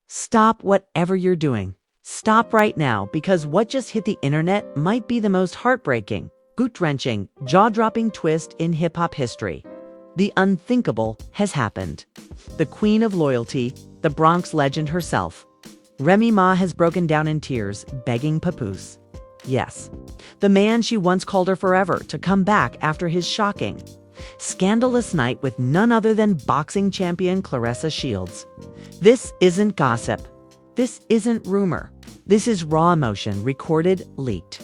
Stop whatever you're doing. Stop right now, because what just hit the internet might be the most heartbreaking, gut-wrenching, jaw-dropping twist in hip-hop history. The unthinkable has happened. The queen of loyalty, the Bronx legend herself, Remy Ma, has broken down in tears, begging Papoose, yes, the man she once called her forever, to come back after his shocking, scandalous night with none other than boxing champion Claressa Shields. This isn't gossip. This isn't rumor. This is raw emotion, recorded, leaked,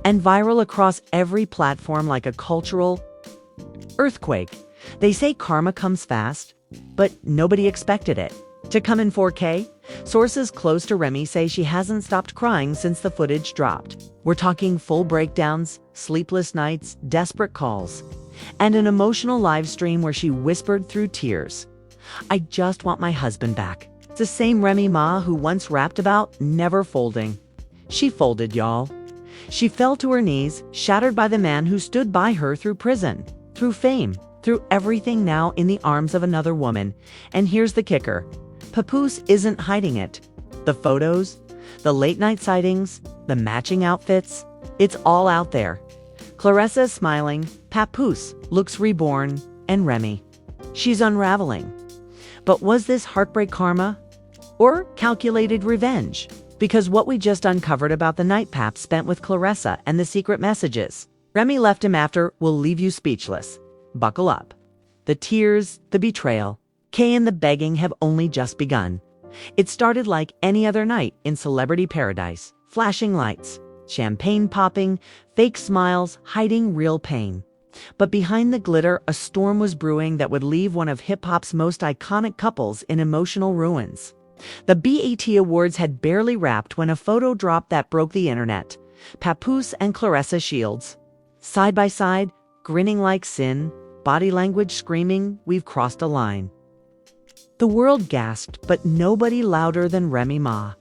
and viral across every platform like a cultural earthquake. They say karma comes fast, but nobody expected it to come in 4K. Sources close to Remy say she hasn't stopped crying since the footage dropped. We're talking full breakdowns, sleepless nights, desperate calls, and an emotional live stream where she whispered through tears, "I just want my husband back." It's the same Remy Ma who once rapped about never folding. She folded, y'all. She fell to her knees, shattered by the man who stood by her through prison, through fame, through everything, now in the arms of another woman. And here's the kicker. Papoose isn't hiding it. The photos, the late-night sightings, the matching outfits, it's all out there. Claressa's smiling, Papoose looks reborn, and Remy, she's unraveling. But was this heartbreak karma or calculated revenge? Because what we just uncovered about the night Pap spent with Claressa and the secret messages Remy left him after will leave you speechless. Buckle up. The tears, the betrayal, and the begging have only just begun. It started like any other night in celebrity paradise. Flashing lights, champagne popping, fake smiles, hiding real pain. But behind the glitter, a storm was brewing that would leave one of hip-hop's most iconic couples in emotional ruins. The BET Awards had barely wrapped when a photo dropped that broke the internet. Papoose and Claressa Shields, side by side, grinning like sin, body language screaming, "We've crossed a line." The world gasped, but nobody louder than Remy Ma,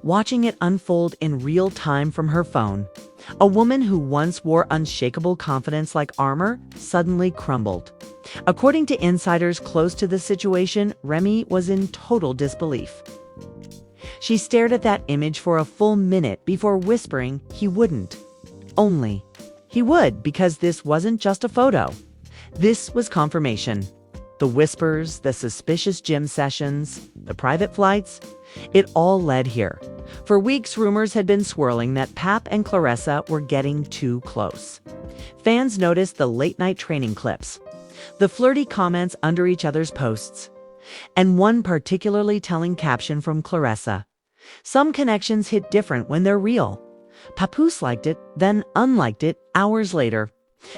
watching it unfold in real time from her phone. A woman who once wore unshakable confidence like armor suddenly crumbled. According to insiders close to the situation, Remy was in total disbelief. She stared at that image for a full minute before whispering he wouldn't. Only he would, because this wasn't just a photo. This was confirmation. The whispers, the suspicious gym sessions, the private flights, it all led here. For weeks, rumors had been swirling that Pap and Claressa were getting too close. Fans noticed the late-night training clips, the flirty comments under each other's posts, and one particularly telling caption from Claressa. Some connections hit different when they're real. Papoose liked it, then unliked it hours later.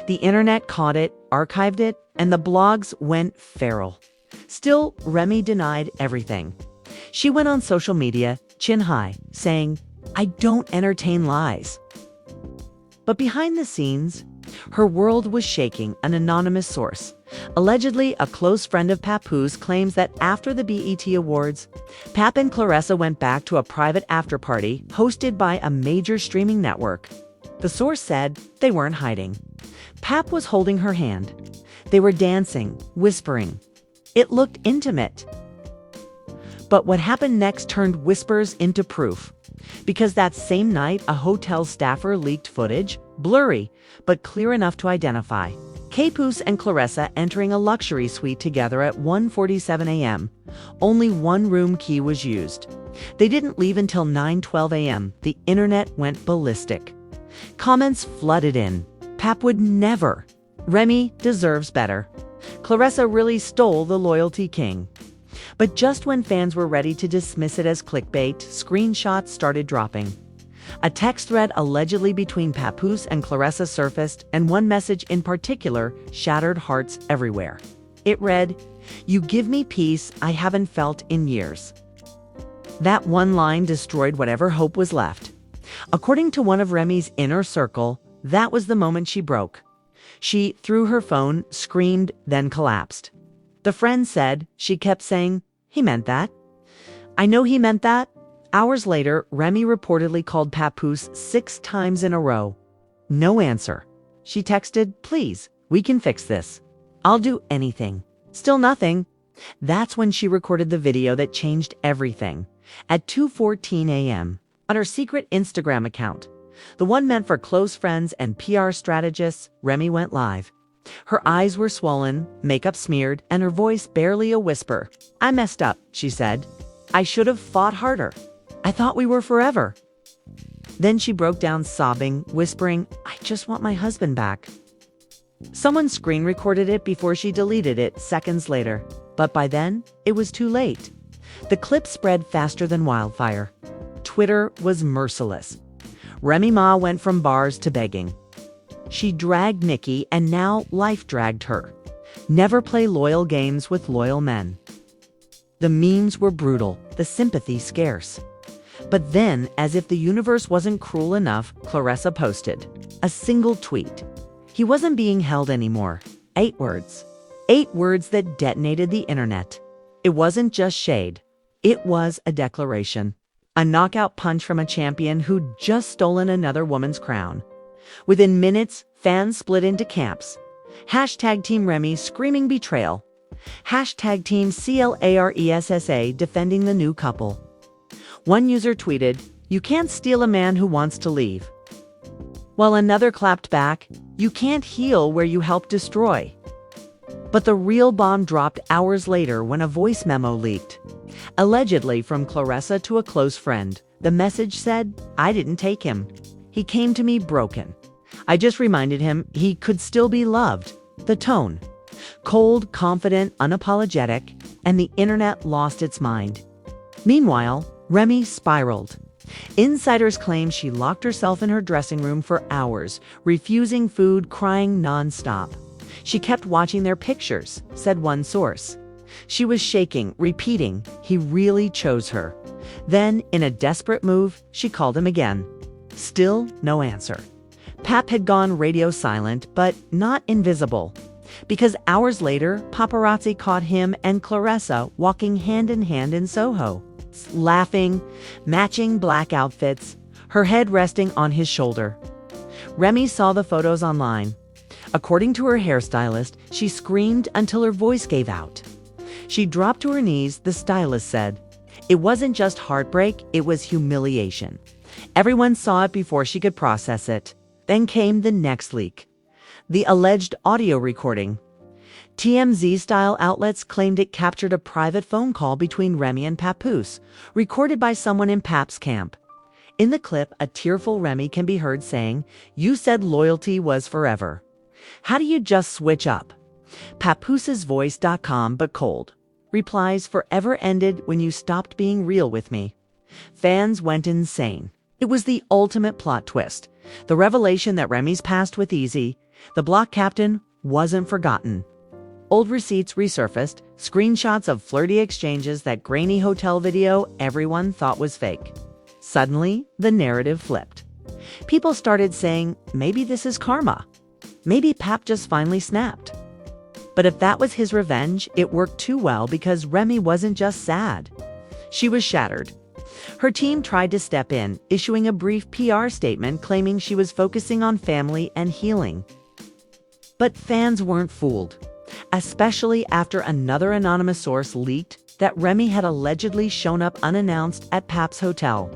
The internet caught it, archived it, and the blogs went feral. Still, Remy denied everything. She went on social media, chin high, saying, "I don't entertain lies." But behind the scenes, her world was shaking. An anonymous source, allegedly a close friend of Papoose, claims that after the BET Awards, Pap and Claressa went back to a private after-party hosted by a major streaming network. The source said they weren't hiding. Pap was holding her hand. They were dancing, whispering. It looked intimate. But what happened next turned whispers into proof. Because that same night, a hotel staffer leaked footage, blurry, but clear enough to identify. Papoose and Claressa entering a luxury suite together at 1:47 a.m. Only one room key was used. They didn't leave until 9:12 a.m. The internet went ballistic. Comments flooded in. Pap would never. Remy deserves better. Claressa really stole the loyalty king. But just when fans were ready to dismiss it as clickbait, screenshots started dropping. A text thread allegedly between Papoose and Claressa surfaced, and one message in particular shattered hearts everywhere. It read, "You give me peace I haven't felt in years." That one line destroyed whatever hope was left. According to one of Remy's inner circle, that was the moment she broke. She threw her phone, screamed, then collapsed. The friend said, she kept saying, "He meant that. I know he meant that." Hours later, Remy reportedly called Papoose 6 times in a row. No answer. She texted, "Please, we can fix this. I'll do anything." Still nothing. That's when she recorded the video that changed everything. At 2:14 a.m., on her secret Instagram account, the one meant for close friends and PR strategists, Remy went live. Her eyes were swollen, makeup smeared, and her voice barely a whisper. "I messed up," she said. "I should have fought harder. I thought we were forever." Then she broke down sobbing, whispering, "I just want my husband back." Someone screen recorded it before she deleted it seconds later, but by then, it was too late. The clip spread faster than wildfire. Twitter was merciless. Remy Ma went from bars to begging. She dragged Nikki, and now life dragged her. Never play loyal games with loyal men. The memes were brutal, the sympathy scarce. But then, as if the universe wasn't cruel enough, Claressa posted a single tweet. He wasn't being held anymore. 8 words. 8 words that detonated the internet. It wasn't just shade. It was a declaration. A knockout punch from a champion who'd just stolen another woman's crown. Within minutes, fans split into camps. Hashtag Team Remy screaming betrayal. Hashtag Team CLARESSA defending the new couple. One user tweeted, "You can't steal a man who wants to leave." While another clapped back, "You can't heal where you helped destroy." But the real bomb dropped hours later when a voice memo leaked. Allegedly from Claressa to a close friend, the message said, "I didn't take him. He came to me broken. I just reminded him he could still be loved." The tone. Cold, confident, unapologetic, and the internet lost its mind. Meanwhile, Remy spiraled. Insiders claim she locked herself in her dressing room for hours, refusing food, crying nonstop. She kept watching their pictures, said one source. She was shaking, repeating, "He really chose her." Then, in a desperate move, she called him again. Still no answer. Pap had gone radio silent, but not invisible. Because hours later, paparazzi caught him and Claressa walking hand in hand in Soho, laughing, matching black outfits, her head resting on his shoulder. Remy saw the photos online. According to her hairstylist, she screamed until her voice gave out. She dropped to her knees, the stylist said. It wasn't just heartbreak, it was humiliation. Everyone saw it before she could process it. Then came the next leak. The alleged audio recording. TMZ-style outlets claimed it captured a private phone call between Remy and Papoose, recorded by someone in Pap's camp. In the clip, a tearful Remy can be heard saying, "You said loyalty was forever. How do you just switch up?" Papoosesvoice.com, but cold. Replies, "Forever ended when you stopped being real with me." Fans went insane. It was the ultimate plot twist. The revelation that Remy's past with Easy, the block captain, wasn't forgotten. Old receipts resurfaced, screenshots of flirty exchanges, that grainy hotel video everyone thought was fake. Suddenly, the narrative flipped. People started saying, maybe this is karma. Maybe Pap just finally snapped. But if that was his revenge, it worked too well because Remy wasn't just sad. She was shattered. Her team tried to step in, issuing a brief PR statement claiming she was focusing on family and healing. But fans weren't fooled, especially after another anonymous source leaked that Remy had allegedly shown up unannounced at Pap's hotel,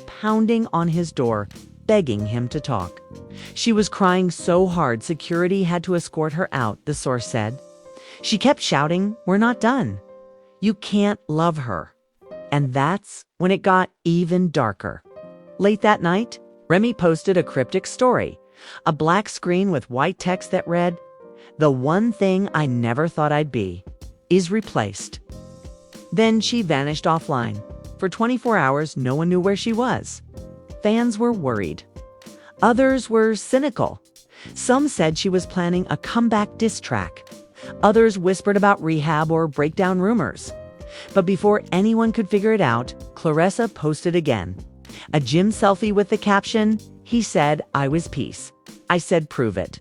pounding on his door, begging him to talk. She was crying so hard security had to escort her out, the source said. She kept shouting, "We're not done. You can't love her." And that's when it got even darker. Late that night, Remy posted a cryptic story, a black screen with white text that read, "The one thing I never thought I'd be is replaced." Then she vanished offline. For 24 hours, no one knew where she was. Fans were worried. Others were cynical. Some said she was planning a comeback diss track. Others whispered about rehab or breakdown rumors. But before anyone could figure it out, Claressa posted again. A gym selfie with the caption, "He said I was peace. I said prove it."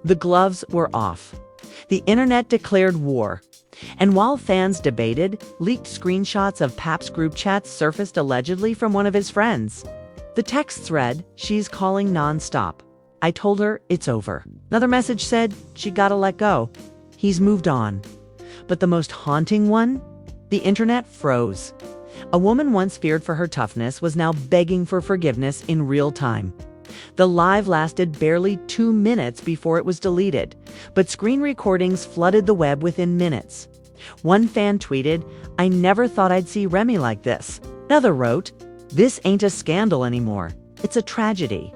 The gloves were off. The internet declared war. And while fans debated, leaked screenshots of Pap's group chats surfaced allegedly from one of his friends. The texts read, "She's calling nonstop. I told her it's over." Another message said, "She gotta let go. He's moved on." But the most haunting one? The internet froze. A woman once feared for her toughness was now begging for forgiveness in real time. The live lasted barely 2 minutes before it was deleted, but screen recordings flooded the web within minutes. One fan tweeted, "I never thought I'd see Remy like this." Another wrote, "This ain't a scandal anymore. It's a tragedy."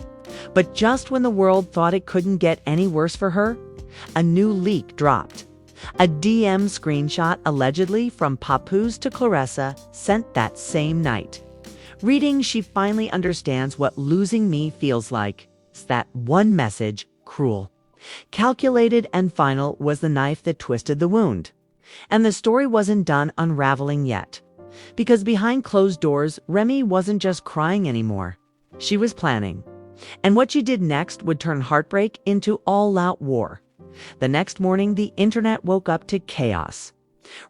But just when the world thought it couldn't get any worse for her, a new leak dropped. A DM screenshot allegedly from Papoose to Claressa sent that same night. Reading, she finally understands what losing me feels like. It's that one message, cruel. Calculated and final was the knife that twisted the wound. And the story wasn't done unraveling yet. Because behind closed doors, Remy wasn't just crying anymore. She was planning. And what she did next would turn heartbreak into all-out war. The next morning, the internet woke up to chaos.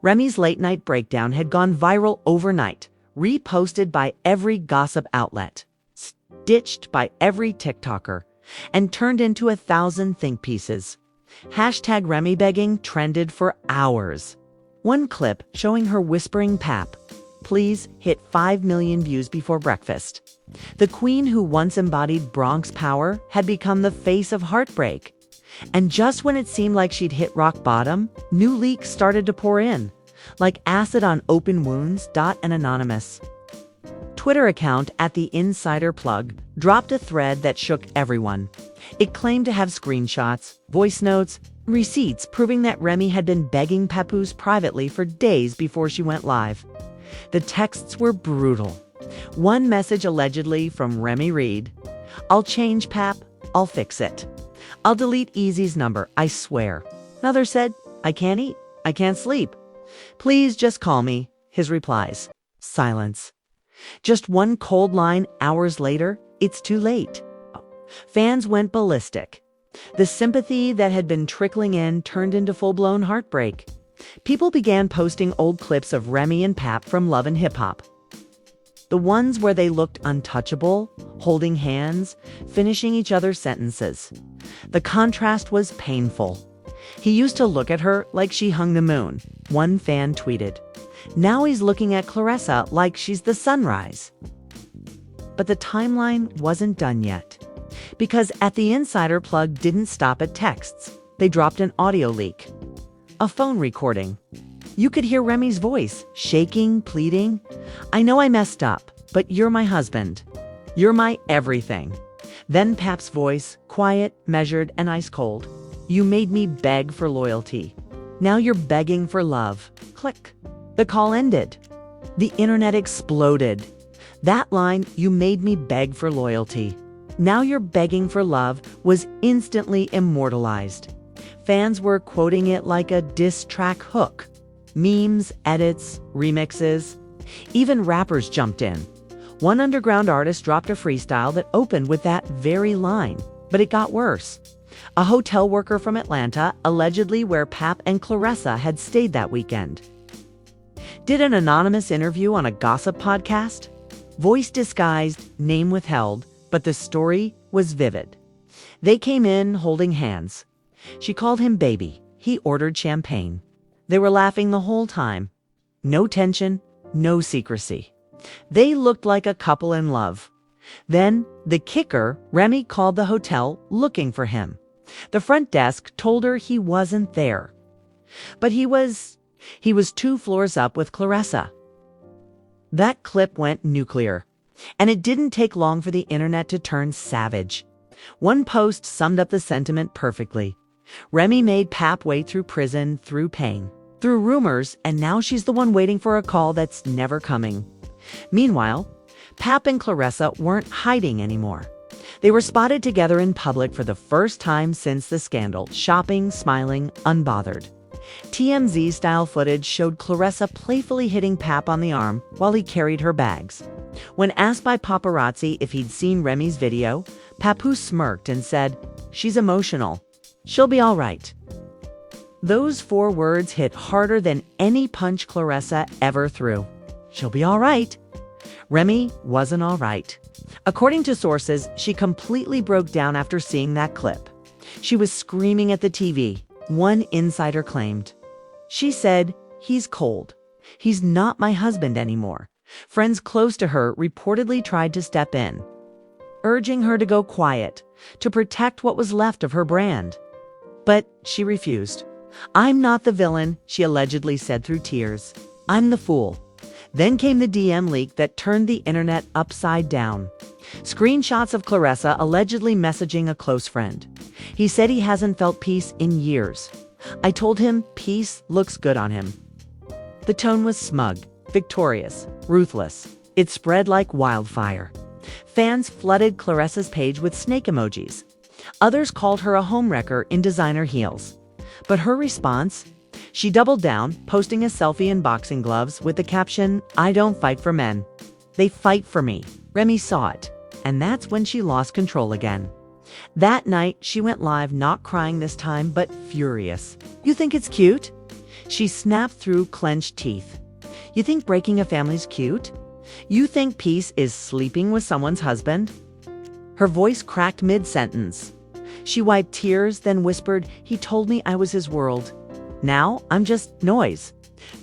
Remy's late-night breakdown had gone viral overnight, reposted by every gossip outlet, stitched by every TikToker, and turned into 1,000 think pieces. Hashtag Remy begging trended for hours. One clip showing her whispering Pap, "Please," hit 5 million views before breakfast. The queen who once embodied Bronx power had become the face of heartbreak. And just when it seemed like she'd hit rock bottom, new leaks started to pour in, like acid on open wounds. An anonymous Twitter account at the Insider Plug dropped a thread that shook everyone. It claimed to have screenshots, voice notes, receipts proving that Remy had been begging Papoose privately for days before she went live. The texts were brutal. One message allegedly from Remy read, "I'll change Pap, I'll fix it. I'll delete Easy's number, I swear." Another said, "I can't eat, I can't sleep. Please just call me." His replies, silence. Just one cold line hours later, "It's too late." Fans went ballistic. The sympathy that had been trickling in turned into full-blown heartbreak. People began posting old clips of Remy and Pap from Love and Hip Hop. The ones where they looked untouchable, holding hands, finishing each other's sentences. The contrast was painful. "He used to look at her like she hung the moon," one fan tweeted. "Now he's looking at Claressa like she's the sunrise." But the timeline wasn't done yet. Because at the Insider Plug didn't stop at texts. They dropped an audio leak. A phone recording. You could hear Remy's voice, shaking, pleading. "I know I messed up, but you're my husband. You're my everything." Then Pap's voice, quiet, measured, and ice cold. "You made me beg for loyalty. Now you're begging for love." Click. The call ended. The internet exploded. That line, "You made me beg for loyalty. Now you're begging for love," was instantly immortalized. Fans were quoting it like a diss track hook. Memes, edits, remixes. Even rappers jumped in. One underground artist dropped a freestyle that opened with that very line, but it got worse. A hotel worker from Atlanta, allegedly where Pap and Claressa had stayed that weekend, did an anonymous interview on a gossip podcast. Voice disguised, name withheld, but the story was vivid. They came in holding hands. She called him baby. He ordered champagne. They were laughing the whole time. No tension, no secrecy. They looked like a couple in love. Then, the kicker, Remy called the hotel looking for him. The front desk told her he wasn't there. But he was 2 floors up with Claressa. That clip went nuclear. And it didn't take long for the internet to turn savage. One post summed up the sentiment perfectly. Remy made Pap wait through prison, through pain, through rumors, and now she's the one waiting for a call that's never coming. Meanwhile, Pap and Claressa weren't hiding anymore. They were spotted together in public for the first time since the scandal, shopping, smiling, unbothered. TMZ-style footage showed Claressa playfully hitting Pap on the arm while he carried her bags. When asked by paparazzi if he'd seen Remy's video, Papoose smirked and said, "She's emotional. She'll be all right." Those 4 words hit harder than any punch Claressa ever threw. She'll be all right. Remy wasn't all right. According to sources, she completely broke down after seeing that clip. She was screaming at the TV. One insider claimed. She said, "He's cold. He's not my husband anymore. Friends close to her reportedly tried to step in, urging her to go quiet, to protect what was left of her brand. But she refused. "I'm not the villain," she allegedly said through tears. "I'm the fool." Then came the DM leak that turned the internet upside down. Screenshots of Claressa allegedly messaging a close friend. He said he hasn't felt peace in years. "I told him peace looks good on him." The tone was smug, victorious, ruthless. It spread like wildfire. Fans flooded Claressa's page with snake emojis. Others called her a homewrecker in designer heels. But her response? She doubled down, posting a selfie in boxing gloves with the caption, "I don't fight for men. They fight for me." Remy saw it, and that's when she lost control again. That night, she went live not crying this time, but furious. "You think it's cute?" She snapped through clenched teeth. "You think breaking a family's cute? You think peace is sleeping with someone's husband?" Her voice cracked mid-sentence. She wiped tears, then whispered, "He told me I was his world. Now I'm just noise."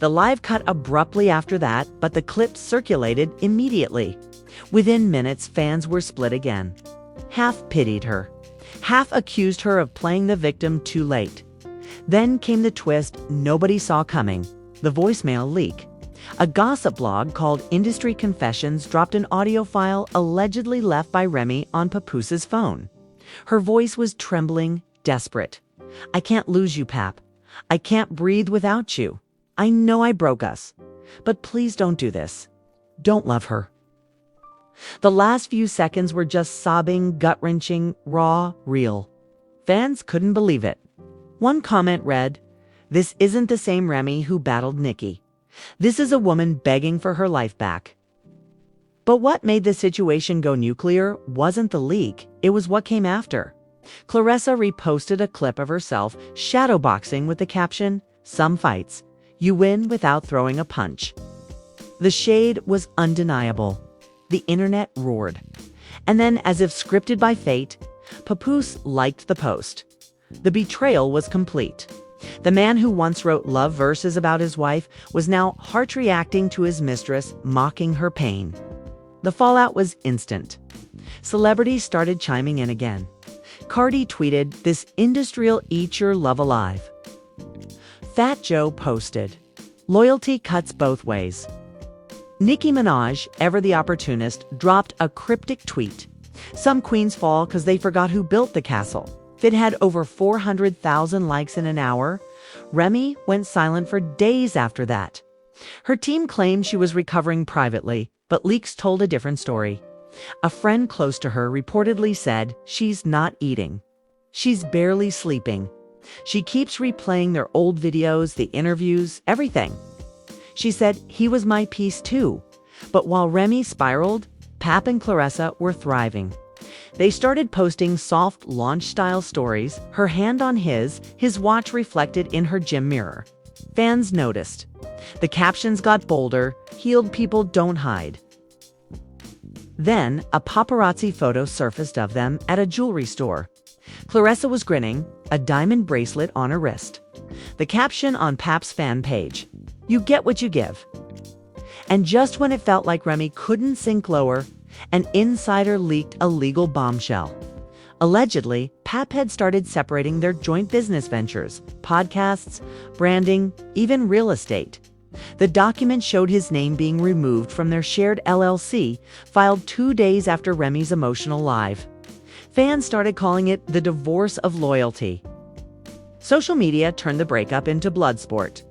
The live cut abruptly after that, but the clip circulated immediately. Within minutes, fans were split again. Half pitied her. Half accused her of playing the victim too late. Then came the twist nobody saw coming, the voicemail leak. A gossip blog called Industry Confessions dropped an audio file allegedly left by Remy on Papoose's phone. Her voice was trembling, desperate. "I can't lose you, Pap. I can't breathe without you. I know I broke us. But please don't do this. Don't love her." The last few seconds were just sobbing, gut-wrenching, raw, real. Fans couldn't believe it. One comment read, "This isn't the same Remy who battled Nikki. This is a woman begging for her life back." But what made the situation go nuclear wasn't the leak, it was what came after. Claressa reposted a clip of herself shadowboxing with the caption, "Some fights, you win without throwing a punch." The shade was undeniable. The internet roared. And then, as if scripted by fate, Papoose liked the post. The betrayal was complete. The man who once wrote love verses about his wife was now heart-reacting to his mistress, mocking her pain. The fallout was instant. Celebrities started chiming in again. Cardi tweeted, "This industry'll eat your love alive." Fat Joe posted, "Loyalty cuts both ways." Nicki Minaj, ever the opportunist, dropped a cryptic tweet. "Some queens fall because they forgot who built the castle." It had over 400,000 likes in an hour. Remy went silent for days after that. Her team claimed she was recovering privately, but leaks told a different story. A friend close to her reportedly said, "She's not eating. She's barely sleeping. She keeps replaying their old videos, the interviews, everything." She said, "He was my piece too." But while Remy spiraled, Pap and Claressa were thriving. They started posting soft launch-style stories, her hand on his watch reflected in her gym mirror. Fans noticed. The captions got bolder, "Healed people don't hide." Then, a paparazzi photo surfaced of them at a jewelry store. Claressa was grinning, a diamond bracelet on her wrist. The caption on Pap's fan page, "You get what you give." And just when it felt like Remy couldn't sink lower, an insider leaked a legal bombshell. Allegedly, Pap had started separating their joint business ventures, podcasts, branding, even real estate. The document showed his name being removed from their shared LLC, filed 2 days after Remy's emotional live. Fans started calling it the divorce of loyalty. Social media turned the breakup into blood sport.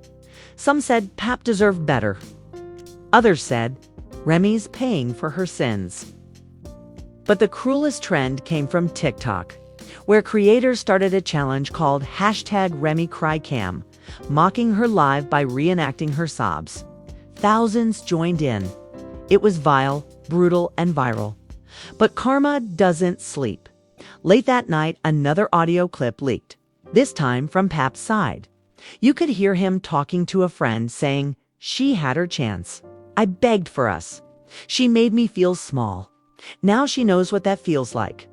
Some said Pap deserved better. Others said, Remy's paying for her sins. But the cruelest trend came from TikTok, where creators started a challenge called #RemyCryCam, mocking her live by reenacting her sobs. Thousands joined in. It was vile, brutal, and viral. But karma doesn't sleep. Late that night, another audio clip leaked, this time from Pap's side. You could hear him talking to a friend saying, "She had her chance. I begged for us. She made me feel small. Now she knows what that feels like."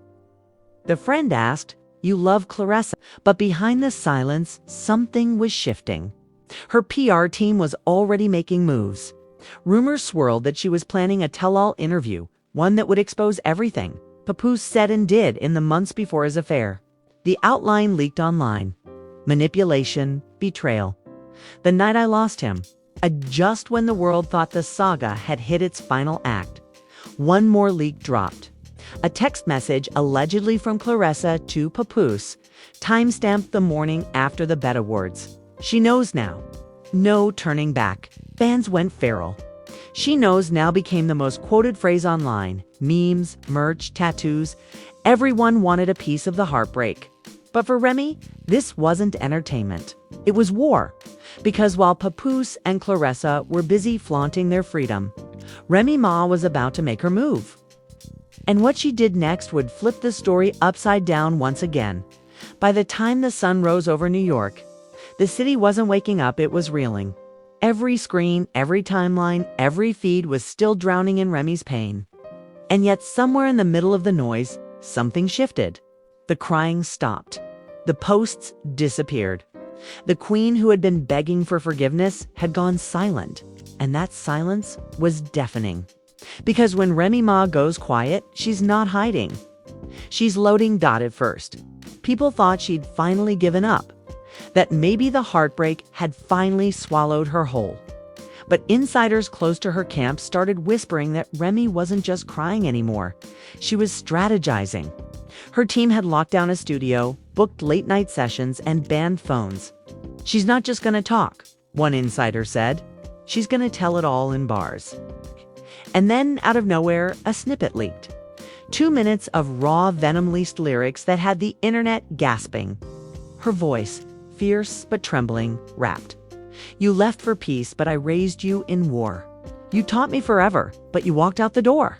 The friend asked, "You love Claressa?" But behind the silence, something was shifting. Her PR team was already making moves. Rumors swirled that she was planning a tell-all interview, one that would expose everything Papoose said and did in the months before his affair. The outline leaked online. Manipulation, betrayal. The night I lost him, just when the world thought the saga had hit its final act, one more leak dropped. A text message allegedly from Claressa to Papoose, timestamped the morning after the Bet Awards. She knows now. No turning back. Fans went feral. She knows now became the most quoted phrase online. Memes, merch, tattoos. Everyone wanted a piece of the heartbreak. But for Remy, this wasn't entertainment. It was war. Because while Papoose and Claressa were busy flaunting their freedom, Remy Ma was about to make her move. And what she did next would flip the story upside down once again. By the time the sun rose over New York, the city wasn't waking up, it was reeling. Every screen, every timeline, every feed was still drowning in Remy's pain. And yet somewhere in the middle of the noise, something shifted. The crying stopped. The posts disappeared. The queen who had been begging for forgiveness had gone silent. And that silence was deafening. Because when Remy Ma goes quiet, she's not hiding. She's loading at first. People thought she'd finally given up, that maybe the heartbreak had finally swallowed her whole. But insiders close to her camp started whispering that Remy wasn't just crying anymore. She was strategizing. Her team had locked down a studio, booked late-night sessions, and banned phones. She's not just going to talk, one insider said. She's going to tell it all in bars. And then, out of nowhere, a snippet leaked. 2 minutes of raw, venom-laced lyrics that had the internet gasping. Her voice, fierce but trembling, rapped. You left for peace, but I raised you in war. You taught me forever, but you walked out the door.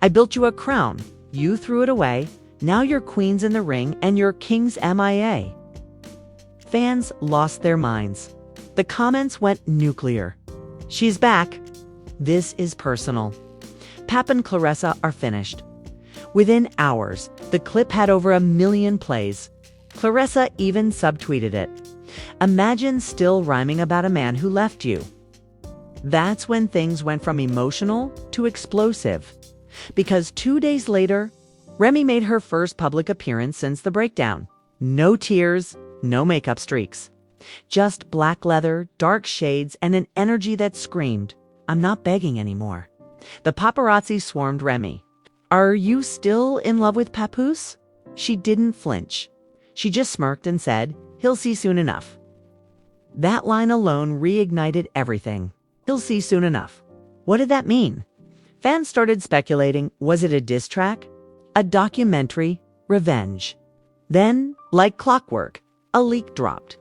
I built you a crown. You threw it away. Now your queen's in the ring and your king's MIA. Fans lost their minds. The comments went nuclear. She's back. This is personal. Pap and Claressa are finished. Within hours, the clip had over 1 million plays. Claressa even subtweeted it. Imagine still rhyming about a man who left you. That's when things went from emotional to explosive. Because 2 days later, Remy made her first public appearance since the breakdown. No tears, no makeup streaks. Just black leather, dark shades, and an energy that screamed, I'm not begging anymore. The paparazzi swarmed Remy. Are you still in love with Papoose? She didn't flinch. She just smirked and said, he'll see soon enough. That line alone reignited everything. He'll see soon enough. What did that mean? Fans started speculating, was it a diss track? A documentary? Revenge? Then, like clockwork, a leak dropped.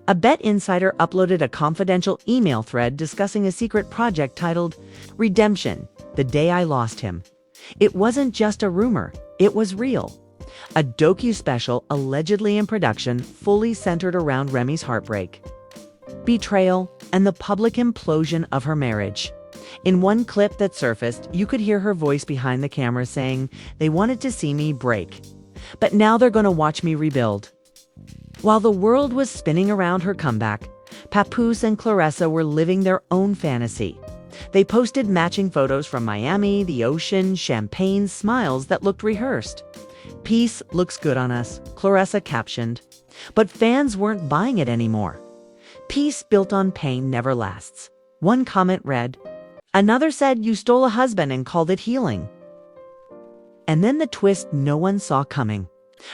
A Bet insider uploaded a confidential email thread discussing a secret project titled Redemption, the Day I Lost Him. It wasn't just a rumor, it was real. A docu-special allegedly in production fully centered around Remy's heartbreak, betrayal, and the public implosion of her marriage. In one clip that surfaced, you could hear her voice behind the camera saying, they wanted to see me break, but now they're going to watch me rebuild. While the world was spinning around her comeback, Papoose and Claressa were living their own fantasy. They posted matching photos from Miami, the ocean, champagne, smiles that looked rehearsed. Peace looks good on us, Claressa captioned. But fans weren't buying it anymore. Peace built on pain never lasts. One comment read, another said you stole a husband and called it healing. And then the twist no one saw coming.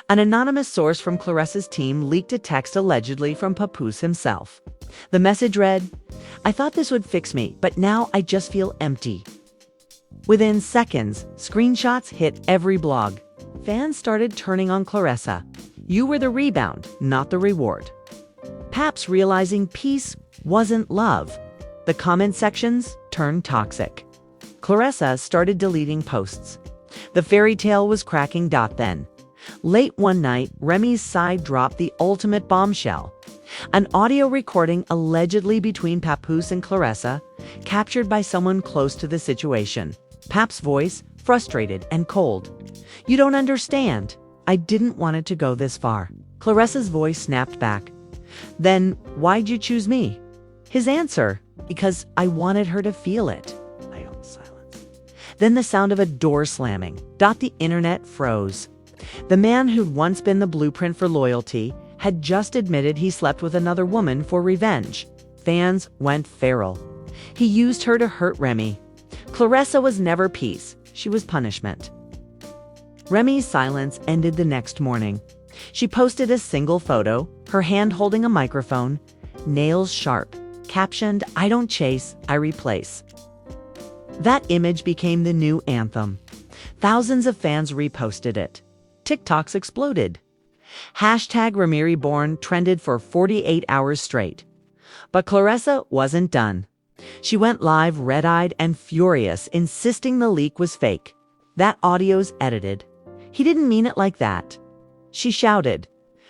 An anonymous source from Claressa's team leaked a text allegedly from Papoose himself. The message read, I thought this would fix me, but now I just feel empty. Within seconds, screenshots hit every blog. Fans started turning on Claressa. You were the rebound, not the reward. Paps realizing peace wasn't love. The comment sections turned toxic. Claressa started deleting posts. The fairy tale was cracking then. Late one night, Remy's side dropped the ultimate bombshell. An audio recording allegedly between Papoose and Claressa, captured by someone close to the situation. Pap's voice, frustrated and cold. You don't understand. I didn't want it to go this far. Claressa's voice snapped back. Then, why'd you choose me? His answer, because I wanted her to feel it. Silence. Then the sound of a door slamming. The internet froze. The man who'd once been the blueprint for loyalty had just admitted he slept with another woman for revenge. Fans went feral. He used her to hurt Remy. Claressa was never peace. She was punishment. Remy's silence ended the next morning. She posted a single photo, her hand holding a microphone, nails sharp, captioned, "I don't chase, I replace." That image became the new anthem. Thousands of fans reposted it. TikToks exploded. Hashtag Remy Reborn trended for 48 hours straight. But Claressa wasn't done. She went live red-eyed and furious, insisting the leak was fake. "That audio's edited. He didn't mean it like that," she shouted.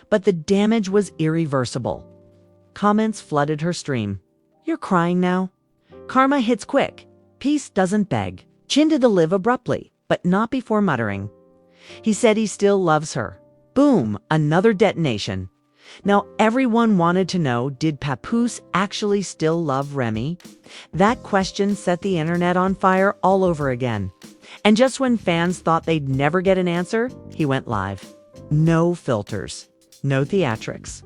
But the damage was irreversible. Comments flooded her stream. "You're crying now? Karma hits quick. Peace doesn't beg." Chin did the live abruptly, but not before muttering. He said he still loves her. Boom, another detonation. Now everyone wanted to know, did Papoose actually still love Remy? That question set the internet on fire all over again. And just when fans thought they'd never get an answer, he went live. No filters, no theatrics.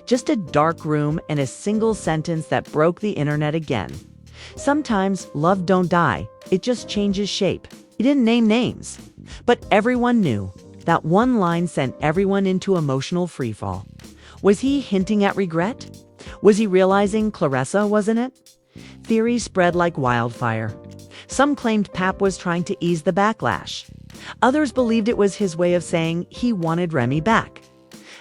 Just a dark room and a single sentence that broke the internet again. Sometimes love don't die, it just changes shape. He didn't name names, but everyone knew. That one line sent everyone into emotional freefall. Was he hinting at regret? Was he realizing Claressa was in it? Theories spread like wildfire. Some claimed Pap was trying to ease the backlash. Others believed it was his way of saying he wanted Remy back.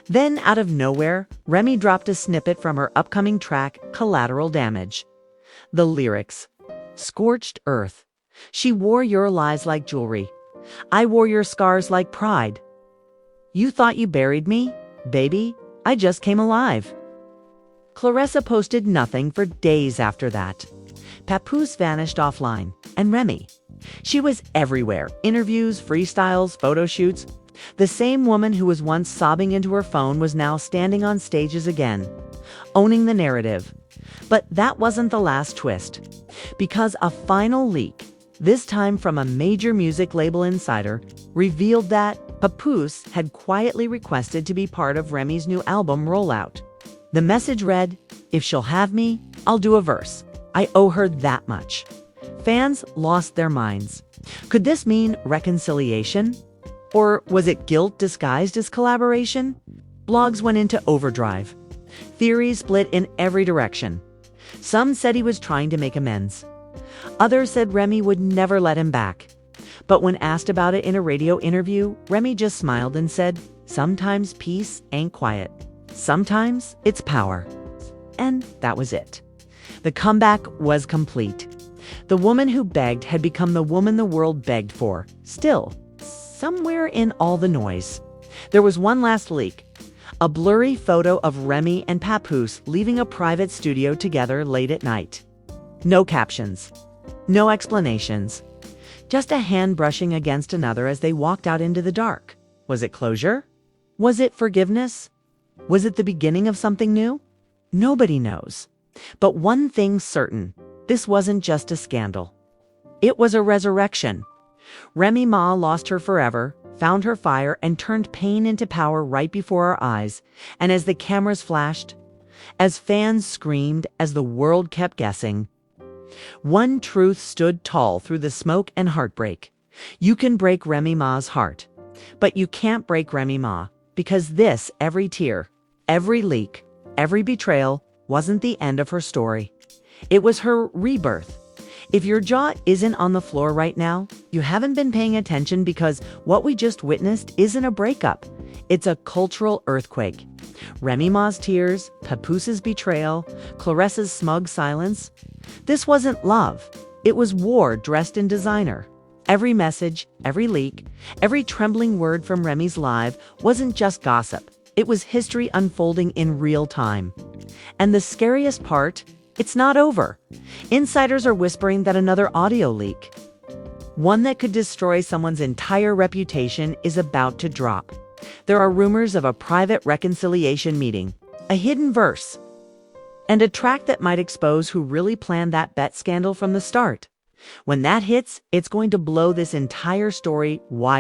Then, out of nowhere, Remy dropped a snippet from her upcoming track, Collateral Damage. The lyrics: "Scorched earth. She wore your lies like jewelry. I wore your scars like pride. You thought you buried me? Baby, I just came alive." Claressa posted nothing for days after that. Papoose vanished offline, and Remy. She was everywhere. Interviews, freestyles, photo shoots. The same woman who was once sobbing into her phone was now standing on stages again, owning the narrative. But that wasn't the last twist, because a final leak, this time from a major music label insider, revealed that Papoose had quietly requested to be part of Remy's new album rollout. The message read, "If she'll have me, I'll do a verse. I owe her that much." Fans lost their minds. Could this mean reconciliation? Or was it guilt disguised as collaboration? Blogs went into overdrive. Theories split in every direction. Some said he was trying to make amends. Others said Remy would never let him back. But when asked about it in a radio interview, Remy just smiled and said, "Sometimes peace ain't quiet. Sometimes it's power." And that was it. The comeback was complete. The woman who begged had become the woman the world begged for. Still, somewhere in all the noise, there was one last leak. A blurry photo of Remy and Papoose leaving a private studio together late at night. No captions. No explanations. Just a hand brushing against another as they walked out into the dark. Was it closure? Was it forgiveness? Was it the beginning of something new? Nobody knows. But one thing's certain. This wasn't just a scandal. It was a resurrection. Remy Ma lost her forever, found her fire, and turned pain into power right before our eyes. And as the cameras flashed, as fans screamed, as the world kept guessing, one truth stood tall through the smoke and heartbreak. You can break Remy Ma's heart, but you can't break Remy Ma, because this, every tear, every leak, every betrayal, wasn't the end of her story. It was her rebirth. If your jaw isn't on the floor right now, you haven't been paying attention, because what we just witnessed isn't a breakup. It's a cultural earthquake. Remy Ma's tears, Papoose's betrayal, Claressa's smug silence. This wasn't love. It was war dressed in designer. Every message, every leak, every trembling word from Remy's live wasn't just gossip. It was history unfolding in real time. And the scariest part, it's not over. Insiders are whispering that another audio leak, one that could destroy someone's entire reputation, is about to drop. There are rumors of a private reconciliation meeting, a hidden verse, and a track that might expose who really planned that bet scandal from the start. When that hits, it's going to blow this entire story wide